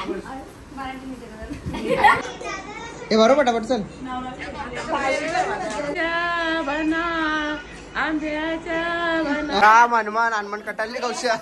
हे बरोबर पटापट चल. राम हनुमान हनुमान कटाली कौशा.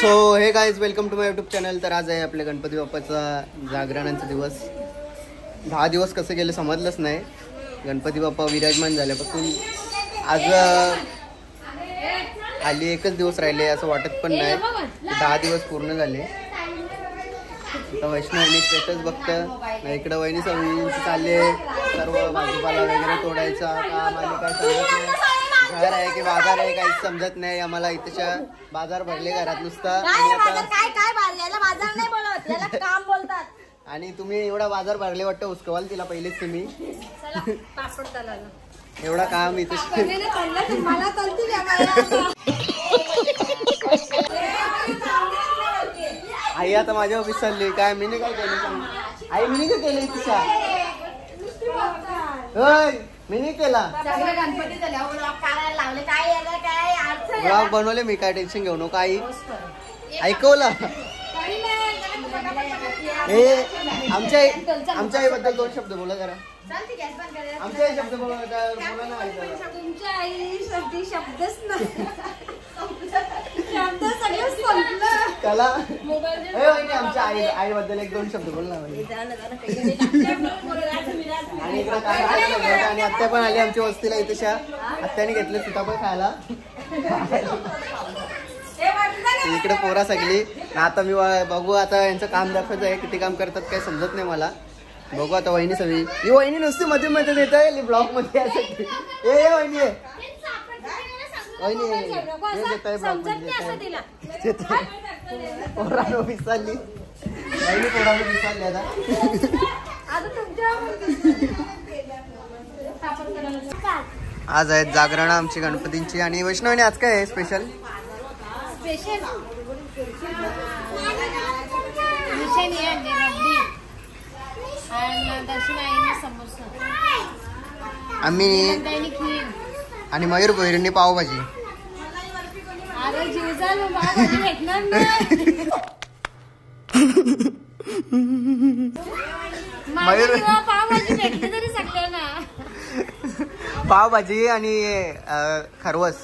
So hey guys welcome to my YouTube channel. तर आज आहे आपल्या गणपती बाप्पाचा जागरणाचा दिवस. 10 दिवस कसे गेले समजलंच नाही. गणपती बाप्पा विराजमान झाल्यापासून आज आली एकच दिवस राहिले असं वाटत पण नाही. 10 दिवस पूर्ण झाले. आता वैष्णवनी स्टेटस बघतं. इकडं वहिनी सगळी चालले सर्व भाजीपाला वगैरे तोडायचा काम आणि काय समजत नाही. घर आहे की बाजार आहे काहीच समजत नाही आम्हाला. इथेच्या बाजार भरले घरात नुसता. आणि तुम्ही एवढा बाजार भरले वाटतं उस्कवाल तिला पहिलेच तुम्ही. एवढा काम इथे आई आता माझ्या ऑफिस चालली. काय मी काय केलं आई? मी काय केलं तिच्या? मी नाही केला. ब्लॉग बनवले मी. काय टेन्शन घेऊ नको आई. ऐकवलं हे आमच्या आईबद्दल 2 शब्द बोला जरा. आमच्या आई शब्द बोला ना. तुमच्या आई शब्दच नाही. त्याला आमच्या आई बद्दल 1-2 शब्द बोल ना. आणि आत्या पण आली आमच्या वस्तीला. इथेच्या आत्याने घेतले सीताफळ खायला. इकडे पोरा सगळी. आता मी बघू आता यांचं काम दाखवायचं आहे. किती काम करतात काय समजत नाही मला. बघू आता. वहिनी सगळी ही वहिनी नुसती मध्ये मध्ये देत आहे ब्लॉग मध्ये. ए वहिनी वहिनी देत आहे ब्लॉग मध्ये. पोरानो विसरली वहिनी. पोरानो विसरली आता. आज आहेत जागरण आमची गणपतींची. आणि वैष्णवीने आज काय आहे स्पेशल? आम्ही आणि मयूर भैरींनी पावभाजी. मयूर पावभाजी आणि खरवस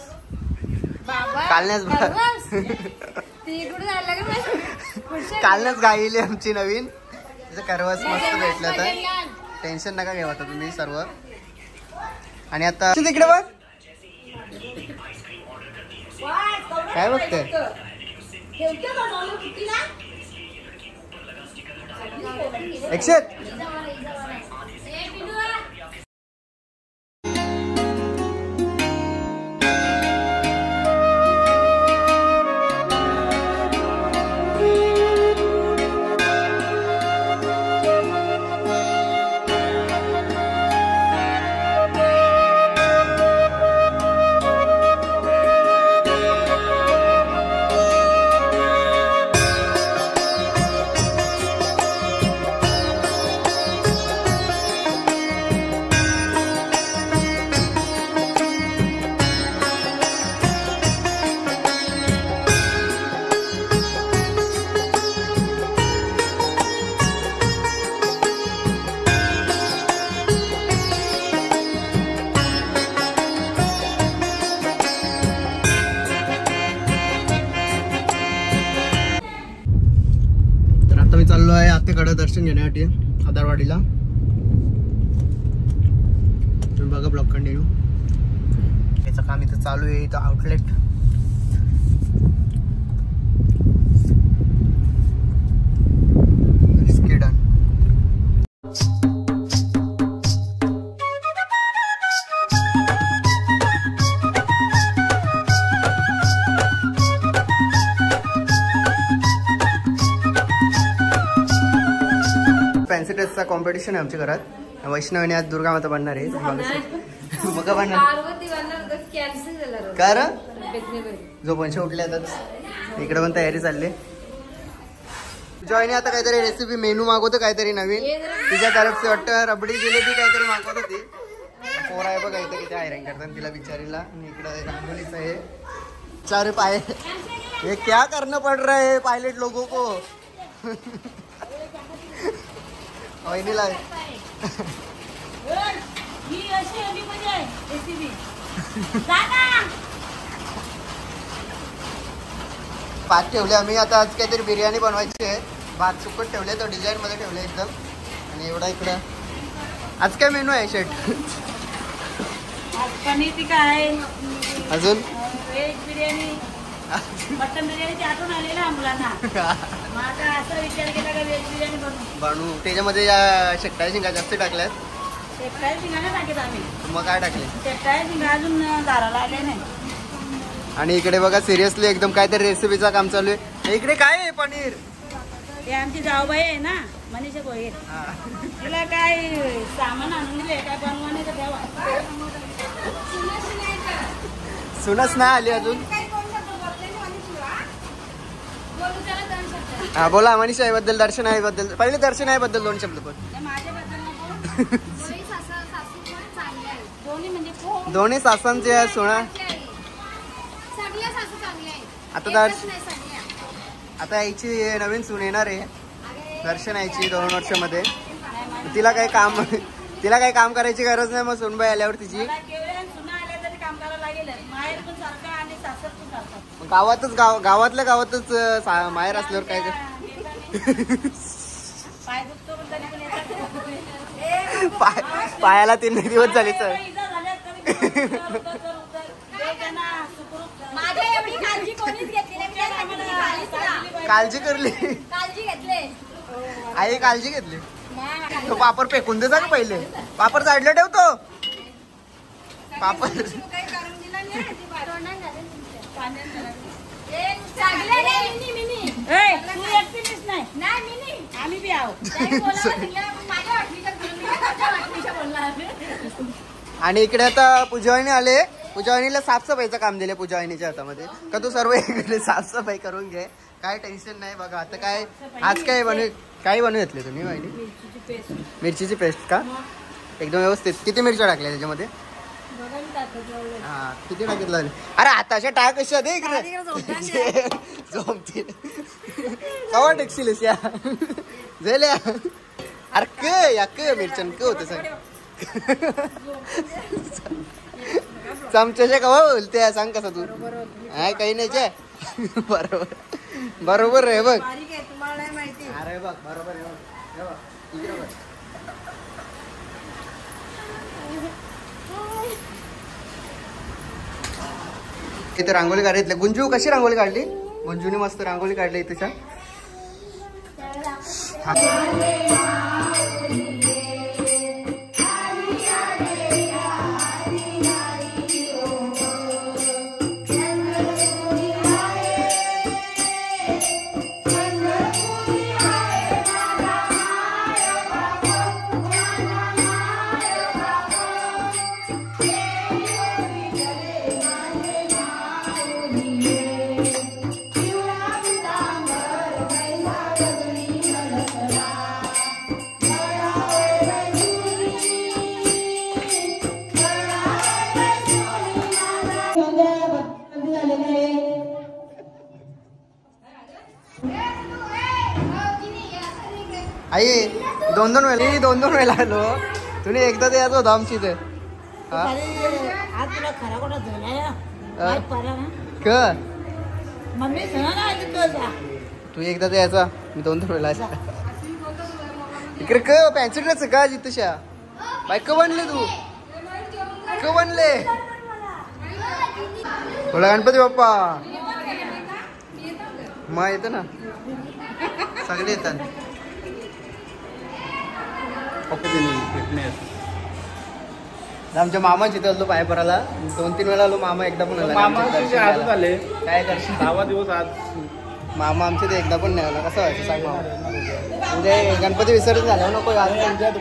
कालनच गाईली आमची नवीन. खरवस मस्त भेटलं तर टेन्शन नका घेऊ आता तुम्ही सर्व. आणि आता तिकडे बघ काय बघते. एक्सेट मी चाललो आहे आत्याकडे दर्शन घेण्यासाठी आधारवाडीला. तुम्ही बघा ब्लॉग कंटिन्यू. याचं काम इथं चालू आहे. इथं आउटलेट फॅन्सी ड्रेसचा कॉम्पिटिशन आहे आमच्या घरात. वैष्णवीने आज दुर्गा माता बनणार आहे. मग बनणार का जो पंच उठले आता इकडे पण तयारी चालली. जॉईने आता काहीतरी रेसिपी मेनू मागवतो काहीतरी नवीन. तिच्या तर्फे वाटतं रबडी जिलेबी काहीतरी मागवत होती. पोर आहे बघा इथं किती आयरन करतात तिला बिचारीला. आणि इकडं रांगोलीचं आहे. चार पाय ये क्या करना पड़ रहा है पायलट लोगों को. वहिनीला भात ठेवले आम्ही आता. आज काहीतरी बिर्याणी बनवायची आहे. भात सुकट ठेवले तर डिझाईन मध्ये ठेवले एकदम. आणि एवढा इकडं आज काय मेनू आहे शेट. पनीर टिक्का आहे. अजून व्हेज बिर्याणी मटन बिर्याणीची आठवण आली ना मुलांना. माझा असा विचार केला का व्हेज बिर्याणी बनवू. त्याच्यामध्ये शेकटाळी शिंगा जास्त टाकल्यात. शेकटाळी शिंगा नाही टाकत आम्ही. मग काय टाकले. शेकटाळी शिंगा अजून दाराला आले नाही. आणि इकडे बघा सिरियसली एकदम काहीतरी रेसिपीचा काम चालू आहे. इकडे काय आहे पनीर. हे आमची जाऊबाई आहे ना मनीषा गोयल. तिला काय सामान आणून दिले काय बनवाने तर ठेवा. सुनच नाही आली अजून. हा बोला मनीषा बद्दल दर्शन आहे बद्दल. पहिले दर्शन आहे बद्दल 2 शब्द पण. दोन्ही सासांचे सोना. आता यायची नवीन सून येणार आहे दर्शन यायची 2 वर्षामध्ये. तिला काही काम करायची गरज नाही. मग सूनबाई आल्यावर तिची गावातल्या गावातच माहेर असल्यावर काय पायाला 3 दिवस झाले तर. काळजी करली आई. काळजी घेतली. तो पापड फेकून दे. का पहिले पापड जाडलं ठेवतो. पापड आणि इकडे आता पूजावाहिनी आले. पूजावाहिनीला साफसफाईचं काम दिले पूजावाहिनीच्या हातामध्ये. का तू सर्व इकडे साफसफाई करून घे. काय टेन्शन नाही. बघा आता काय आज काय बनवून घेतले तुम्ही वाहिनी. मिरचीची पेस्ट का एकदम व्यवस्थित. किती मिरच्या टाकल्या त्याच्यामध्ये. हा किती टाकितलं. अरे आताच्या टाक कशा दे इकडे झोमतील कवा टेक्सिल या झाल्या. अरे क मिरचन क होत सग चमच्याच्या कवा बोलते सांग कसा तू. हा काही नाही. बरोबर आहे बघ. अरे बघ बरोबर आहे. इथे रांगोळी काढली. गुंजू कशी रांगोळी काढली. गुंजूने मस्त रांगोळी काढली तिच्या. आई 2 वेळा आलो. तुम्ही एकदा ते यायचं होतं आमची इथे. तू एकदा यायचा मी 2-3 वेळा इकडे क पॅन्सिल ड्रेस का जितशा बाय क बनले तू क बनले बोला गणपती बाप्पा मग येतं ना सगळे येतात आमच्या मामाची तर आलो पाय पराला 2-3 वेळा आलो मामा एकदा पण आला काय करशील 6 दिवस आज मामा आमचे ते एकदा पण नाही आला कसं व्हायचं सांग मामा म्हणजे गणपती विसर्जन झालं नको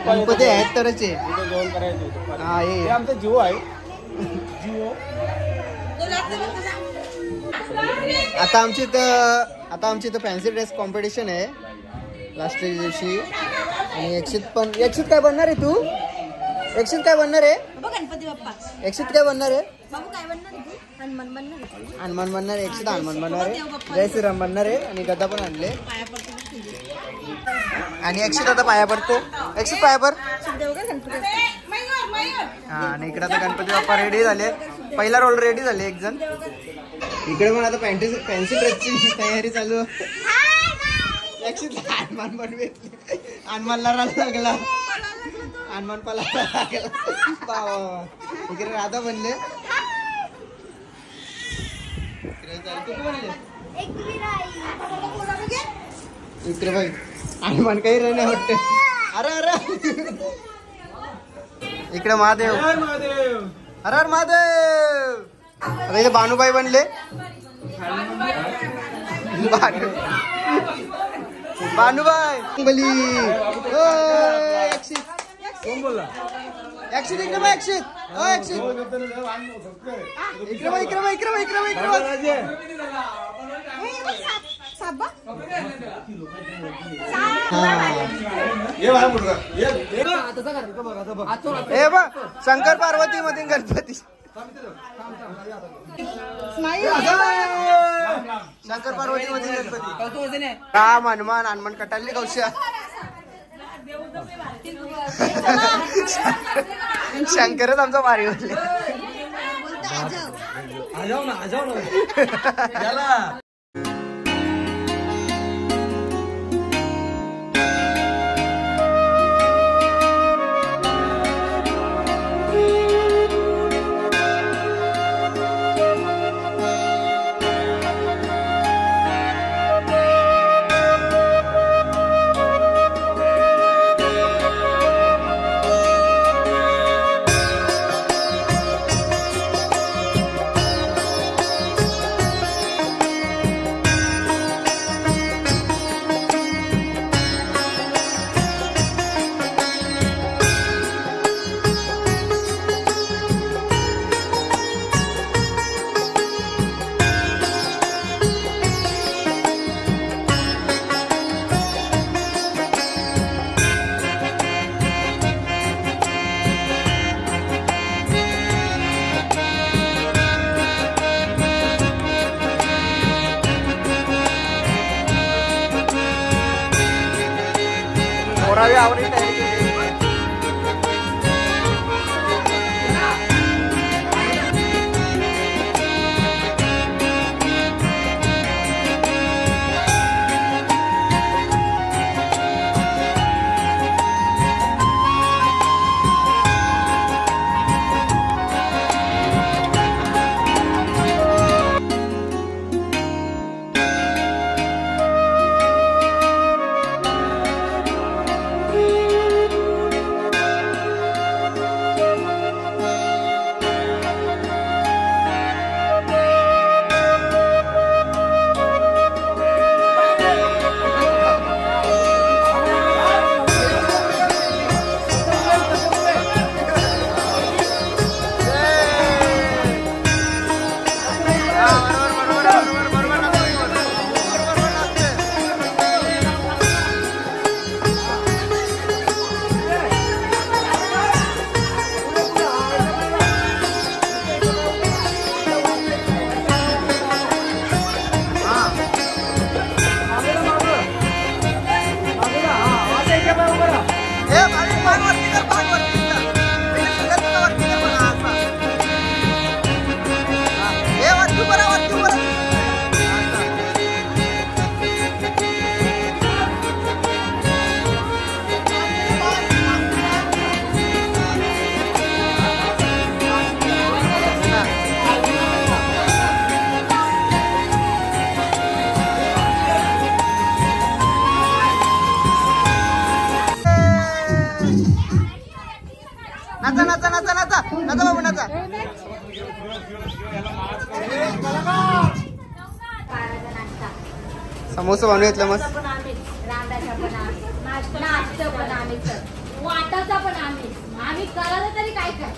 गणपती आहेत तरच जेवण करायचं हा हे आमचा जिओ आहे जिओ आता आमची इथं फॅन्सी ड्रेस कॉम्पिटिशन आहे लास्ट दिवशी आणि यक्षित काय बनणार आहे तू यक्षित काय बनणार आहे गणपती बाप्पा यक्षित काय बनणार आहे बाबू काय बनणार आहे तू? हनुमान बनणार आहे. हनुमान बनणार आहे यक्षित हनुमान बनणार आहे जय श्रीराम बनणार आहे आणि गदा पण आणले पाया पडतो ना तुझे. आणि यक्षित आता पाया पडते यक्षित पाया पड देऊ का गणपती बाप्पा? हा आणि इकडे आता गणपती बाप्पा रेडी झाले पहिला रोल रेडी झाले एक जण इकडे पण आता फॅन्सी ड्रेसची तयारी चालू हनुमान बनवे हनुमानला लागला हनुमान पाला लागला इकडे राधा बनले इकडे बाई हनुमान काही राहणे वाटते अरे अरे इकडे महादेव अरे अरे महादेव आता इथे भानुबाई बनले भानुबाई बली कोण बोलला ऍक्शन इकडे बघ ऍक्शन ऍक्शन इकडे बघ इकडे बघ इकडे बघ इकडे बघ इकडे बघ हे बघ शंकर पार्वती मध्ये गणपती शंकर पार्वती मध्ये गणपती राम हनुमान हनुमान कटाली कौशा शंकरच आमचा भारी होते आवडी तयारी केली नाचा बाबू नाचा. समोसा बनवून घेतलं मस्त. रांडाचा पण आम्ही, नाश्ता पण आम्ही, वाटाचा पण आम्ही. आम्ही करायला तरी काय काय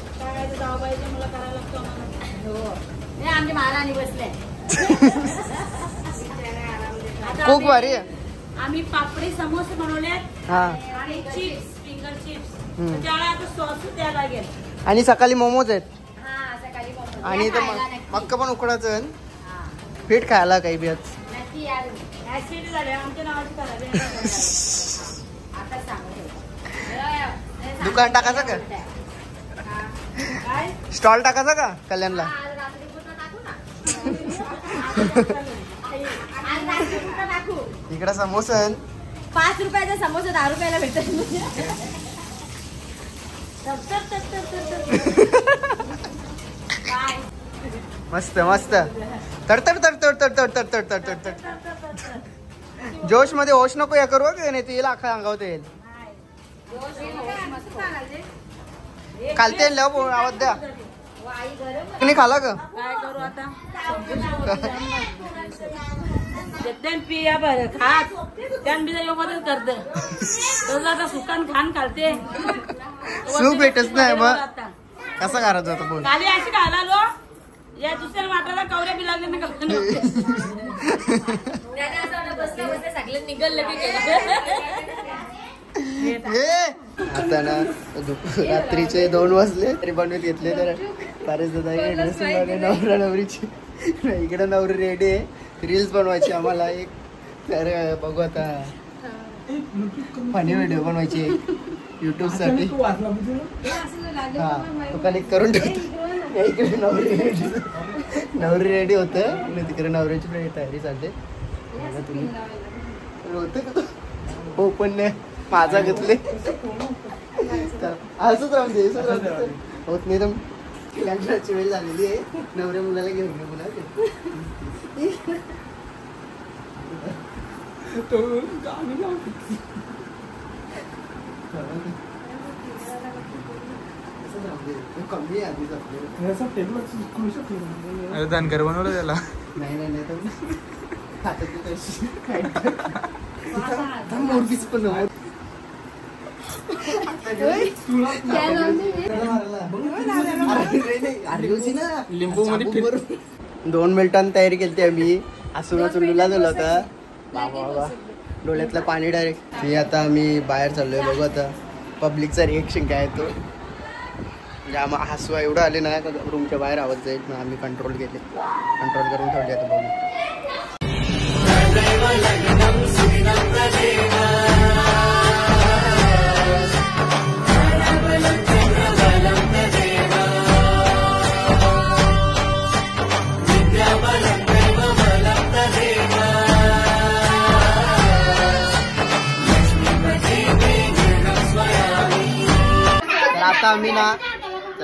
जाऊबाईचं मला करायला लागतो आम्हाला. हो हे आमची महाराणी बसले. खूप भारी आहे. आम्ही पापडी समोसे बनवलेत हा आणि चिप्स, फिंगर चिप्स. त्याला आता सॉस द्यायला लागेल. आणि सकाळी मोमोज आहेत हा सकाळी मोमोज. आणि या इथं खायला नक्की. मक्का पण उकडायचं हा. पीठ खायला काही बी आज. नक्की या तुम्ही. ऍसिड झाले आमच्या नावाची करा. आता सांगते. दुकान टाकायचं का? काय स्टॉल टाकायचा का कल्याणला? आज रात्री पुन्हा टाकू ना. आज रात्री पुन्हा टाकू. इकडे समोसा आहे. 5 रुपयाचा समोसा 10 रुपयाला भेटत. काय मस्त मस्त तडतड तडतड तडतड तडतड तडतड तड. जोश मध्ये होश नको या करू का नाही तिला अख्खा अंगावत येईल. खालते लव आवाज द्या. वाई गरम. तुम्ही खाला का? काय करू आता. एकदम पिया बरं खात त्यान बी मदत करत. तसं आता सुकान खान खालते. सूप भेटच नाही मग कसं करायचं होतं बोल. खाली अशी घालालो या दुसऱ्या वाटाला कवऱ्या बी लागले ना बसले सगळे निघल आता ना रात्रीचे 2 वाजले तरी बनवत घेतले तर बरेच नवरा नवरीची इकडे नवरी रेडी आहे. रील्स बनवायची आम्हाला एक तर बघू आता फनी व्हिडिओ बनवायची युट्यूब साठी. हा तो कनेक्ट करून ठेवतो. इकडे नवरी रेडी होतं तिकडे नवऱ्याची तयारी चालते. तुम्ही होत का हो पण नाही माझा घेतले असंच राहून दे होत नाही तर लग्नाची वेळ झालेली आहे. नवऱ्या मुलाला घेऊन घे मुला कमी आहे आधीच आपल्याला. धनगर बनवलं त्याला. नाही तर हाताची तशी मोठीच पण लिंबू मध्ये 2 मिनिटांनी तयारी केली आम्ही. हसून चुंडूला झालं होता बाबा डोळ्यातलं पाणी डायरेक्ट. मी आता आम्ही बाहेर चाललोय बघू आता पब्लिकचा रिएक्शन काय आहे तो. म्हणजे आम्हाला हसवा एवढं आले ना का रूमच्या बाहेर आवाज जाईल मग आम्ही कंट्रोल केले. कंट्रोल करून ठेवले आता बघू.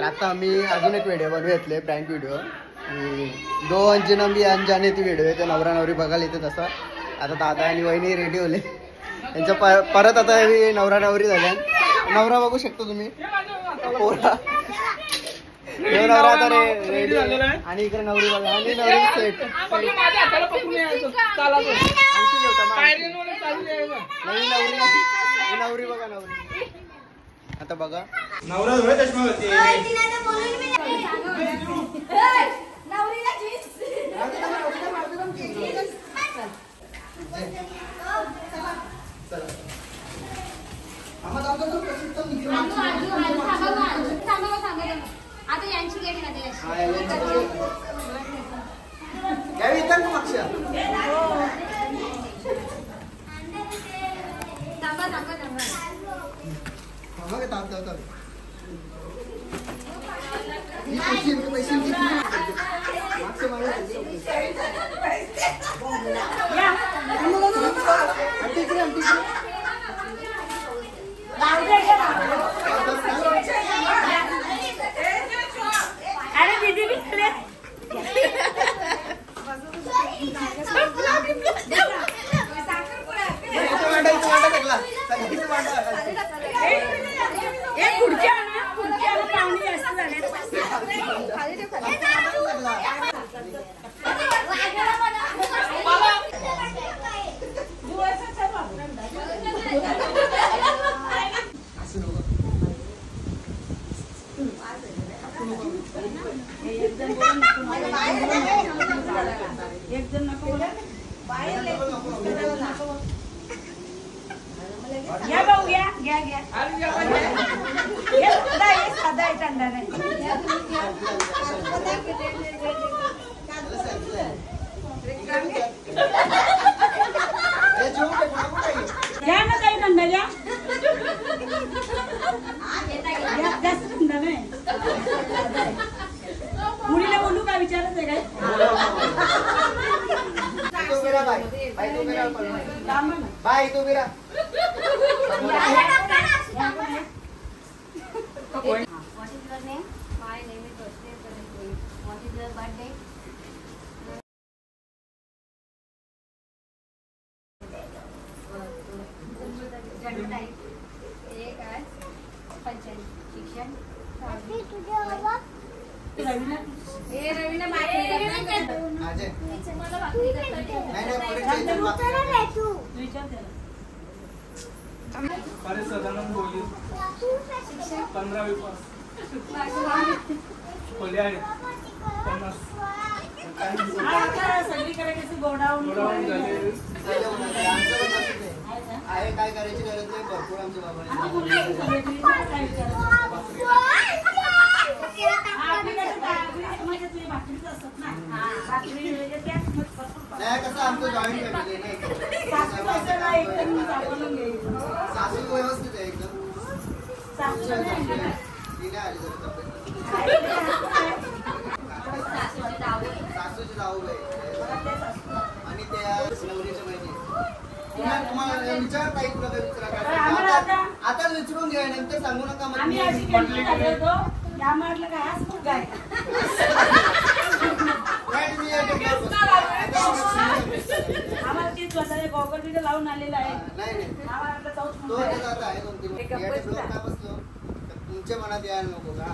आता आम्ही अजून एक व्हिडिओ बनवू घेतले प्रँक व्हिडिओ. 2 अंजना मी अंजाने ती व्हिडिओ आहे. ते नवरा नवरी बघायला येते तसा. आता दादा आणि वहिनी रेडी होले त्यांच्या परत आता नवरा नवरी झाल्या. नवरा बघू शकतो तुम्ही पोरा नवरा आता रेडी आणि इकडे नवरी बघा आणि नवरी सेट. नवरी बघा नवरी आता बघा नवरा चष्मा घालते. आता यांची गेट अरे दीदी भी एकदम नको घ्या भाऊ घ्या घ्या घ्या साधा आहे थंडा नाही घ्या ना काही थंडा घ्या जास्त थंडा नाही मुलीला बोलू का विचारच आहे काय बाय तो मेरा What is your name? My name is Roshni. What is your birthday? जन्मतारीख 1/5 शिक्षण रवीना अजय अरे सदानंद बोली 15 खोले आहेत 50 सगळीकडे कशी गोडाऊन आहे काय करायची गरज नाही भरपूर आमच्या बाबांनी नाही कसं आमचं जॉईंट फॅमिली नाही सासू व्यवस्थित आहे एकदम तिने आली सासूची जाऊ आहे आणि त्या नवरीच्या बहिणी तुम्हाला विचार पाहिजे तुला काही विचारा आता विचारून घ्या नंतर सांगू नका मग आम्हाला ती स्वतः गोगल बिगल लावून आलेला आहे तुमच्या मनात यायला नको का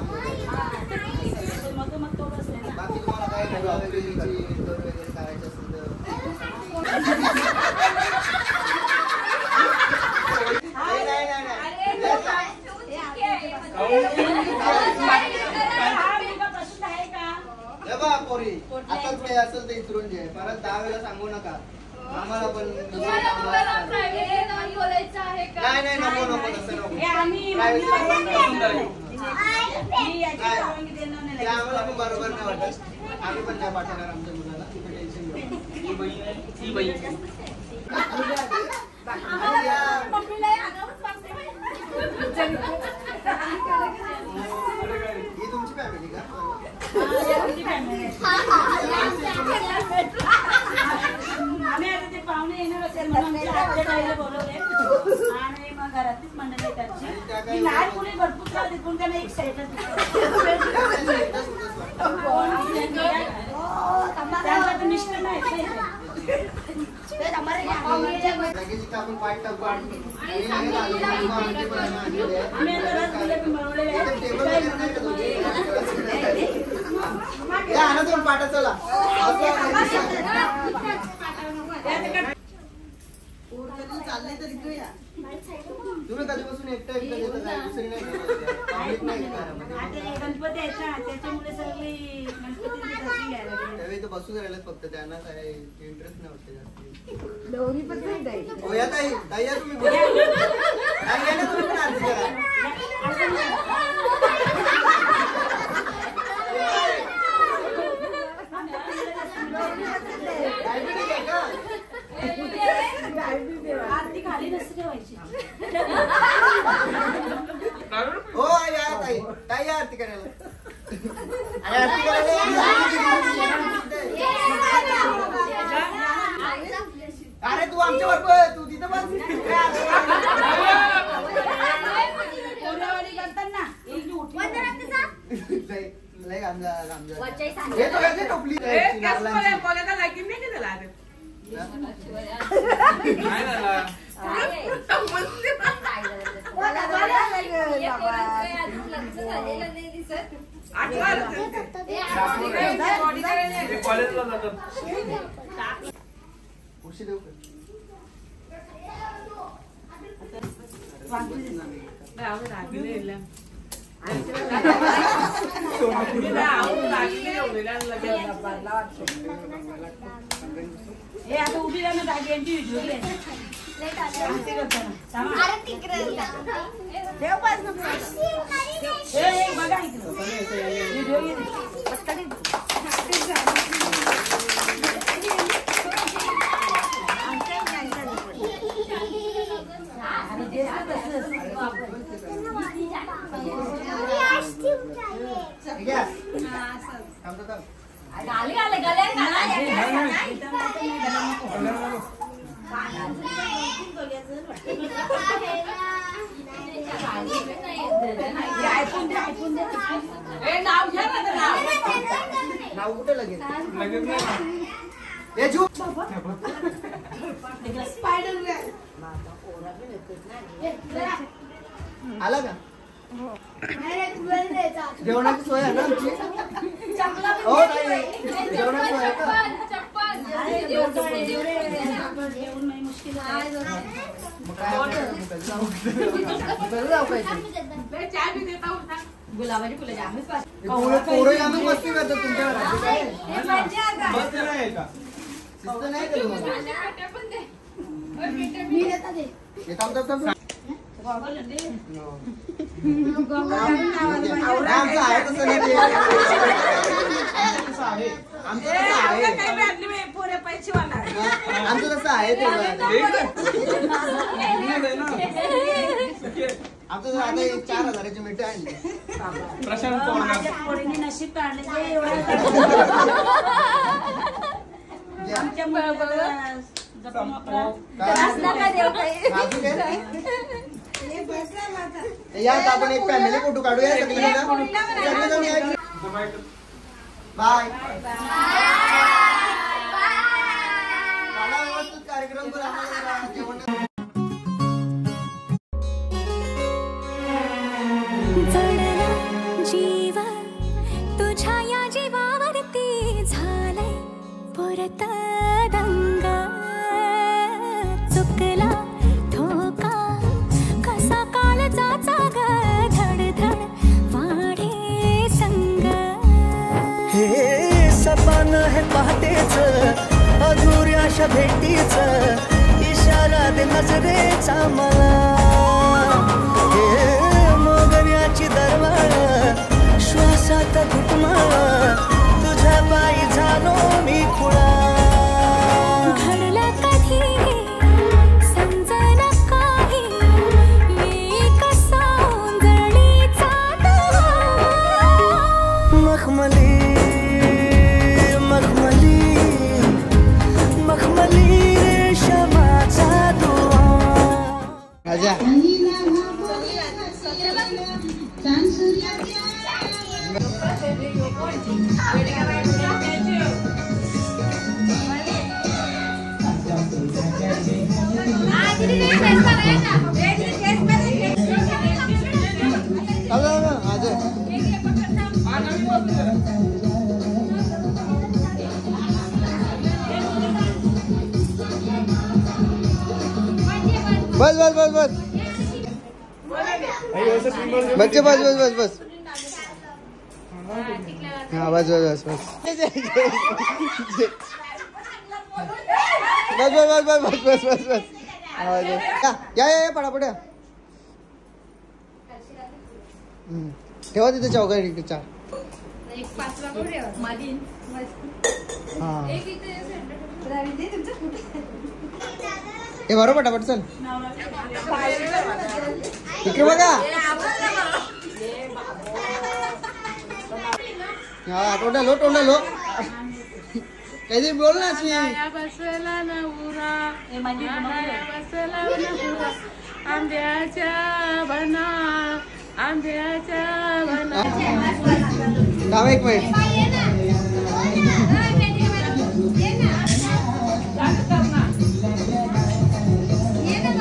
मग तो बसले ना बाकी तुम्हाला काय वगैरे करायचं असेल तर पोरी आताच काही असेल तर इतरून घे परत 10 वेळा सांगू नका आम्हाला पण नाही नाही नको नको तसं नको आम्हाला पण बरोबर नाही वाटत आम्ही पण नाही पाठवणार आमच्या मुलाला टेन्शन ही तुमची फॅमिली का आम्ही आता ते पाहुणे येणार असेल म्हणून आमच्या ताईला बोलवले आणि मग घरातलीच मंडळी त्यांची लहान मुली भरपूर राहते पण त्यांना एक साईडच त्यांचा तर मिस्टर नाही आपण पाठ टाकू आम्ही आता रसगुल्ले पण बनवलेले दोन पाठ चला चालले तर तुम्ही कधीपासून एकटं दुसरी नाही गणपती आहेत ना त्याच्यामुळे सगळी गणपती त्यावेळी तर बसून राहिलेत फक्त त्यांना काय इंटरेस्ट नाही वाटते जास्त दोन्ही पण नाही होया ताई ताई या तुम्ही बोला ताई या ना तुम्ही पण आरती करा आरती खाली नसते ठेवायची हो या ताई ताई या आरती करायला आरती करायला अरे तू आमच्या बरोबर तू तिथं बस टोपली कॉलेजला जातात. उशी देऊ का? आता उभी राहा ना दागियांची व्हिडिओ बघा गाली आले गल्या नाव कुठे लगेच लगेच नाही. आला का जेवणाची सोय आहे ना आमची हो नाही जेवणाची सोय आहे का गुलाबाची फुलं जामच पोरं आम्ही मस्ती करतो तुमच्या घरात मस्त नाही का? शिस्त नाही का तुम्हाला? हे थांब थांब थांब आमचं आहे तसं नाही ते. आमचं तसं आहे आमचं तसं आहे ते आमचं आता 4,000ची मिठं आणली प्रशांत पवार. नशीब काढले या आपण एक फॅमिली फोटो काढूया सगळ्यांना बाय व्यवस्थित कार्यक्रम कर आम्हाला जेवण जीव तुझ्या या जीवावरती झालंय परत दंग चुकला ठोका कसा कालचाचा ग धडधड वाढे संग हे सपन है पहाटेच अधुऱ्याशा भेटीच इशारा दे नजरेचा मला हे मोगऱ्याची दरवाळ श्वासात घुटमाळ तुझ्या पायी झालो मी खुळा घडलं कधी समजन काही एक सौंदर्याचा तवा मखमली मखमली मखमली रेशमाचा दुआ राजा बस बस बस बस बच्चे बस बस बस बस हाँ बस बस बस बस बस बस बस बस बस बस बस या पटापट या ठेवा तिथे चौघांनी 4 हाँ हे बरोबर पटापट चल इकडे बघा तोंडा लो काहीतरी बोल ना बसला नवरा आंब्याच्या बना थांब एक मिनिट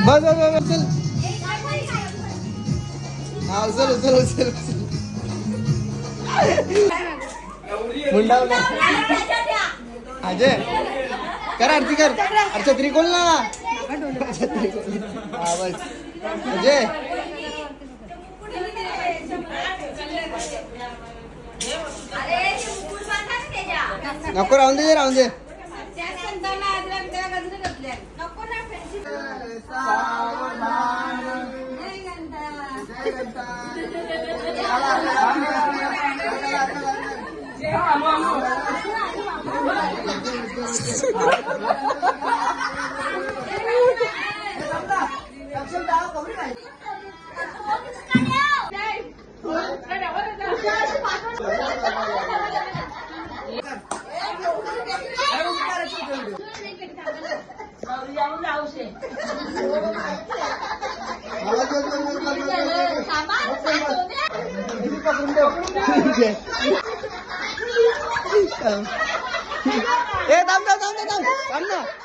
बस बस बस चल हाँ उचल उचल उचल उचल मुंडा अजय कर आरती कर. अरे छत्री खोल ना. छत्री खोल. हा बस अजय. नको राहून दे राहून दे.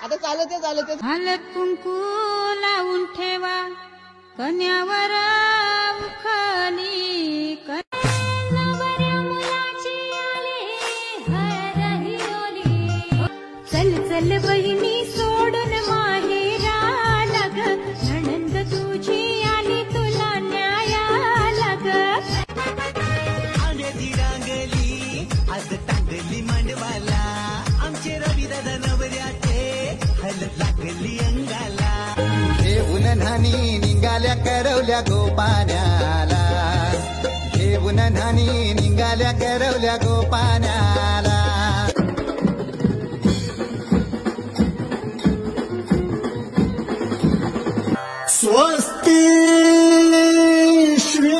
आता चालत हळद कुंकू लावून ठेवा कन्यावर उखाणी. चल चल बहिणी सोडून माहेरा लग नणंद तुझी आली तुला न्यायाला ग. आंब्याची रांगली आज टांगली मांडवाला आमचे रवी दादा नवऱ्याचे हलत लागली अंगाला. घेऊन न्हाणी निघाल्या करवल्या गोपाण्याला. घेऊन न्हाणी निघाल्या करवल्या गोपाण्याला. स्वस्ति श्री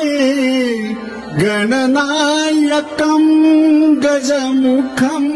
गणनायकं गजमुखम्